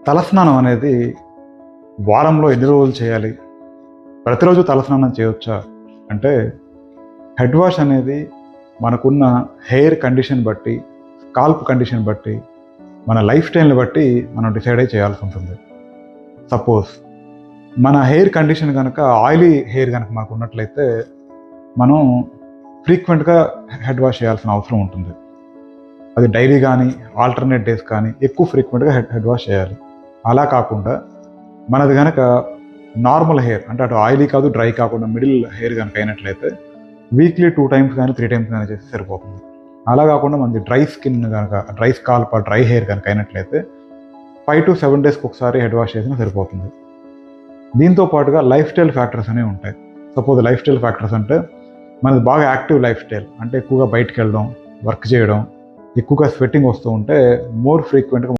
తలస్నానం అనేది వారంలో ఎన్ని రోజులు చేయాలి? ప్రతిరోజు తలస్నానం చేయొచ్చా? అంటే హెడ్ వాష్ అనేది మనకున్న హెయిర్ కండిషన్ బట్టి, స్కాల్ప్ కండిషన్ బట్టి, మన లైఫ్ స్టైల్ని బట్టి మనం డిసైడ్ అయి చేయాల్సి ఉంటుంది. సపోజ్ మన హెయిర్ కండిషన్ కనుక ఆయిలీ హెయిర్ కనుక మనకు ఉన్నట్లయితే మనం ఫ్రీక్వెంట్గా హెడ్ వాష్ చేయాల్సిన అవసరం ఉంటుంది. అది డైలీ కానీ ఆల్టర్నేట్ డేస్ కానీ ఎక్కువ ఫ్రీక్వెంట్గా హెడ్ వాష్ చేయాలి. అలా కాకుండా మనది కనుక నార్మల్ హెయిర్, అంటే అటు ఆయిలీ కాదు డ్రై కాకుండా మిడిల్ హెయిర్ కనుక అయినట్లయితే వీక్లీ 2 times కానీ 3 times కానీ చేస్తే సరిపోతుంది. అలా కాకుండా మనది డ్రై స్కిన్ కనుక, డ్రై స్కాల్ప్, డ్రై హెయిర్ కనుక అయినట్లయితే 5 to 7 days ఒకసారి హెడ్ వాష్ చేసినా సరిపోతుంది. దీంతో పాటుగా లైఫ్ స్టైల్ ఫ్యాక్టర్స్ అనేవి ఉంటాయి. సపోజ్ లైఫ్ స్టైల్ ఫ్యాక్టర్స్ అంటే మనది బాగా యాక్టివ్ లైఫ్ స్టైల్, అంటే ఎక్కువగా బయటకు వెళ్ళడం, వర్క్ చేయడం, ఎక్కువగా స్వెట్టింగ్ వస్తూ ఉంటే మోర్ ఫ్రీక్వెంట్గా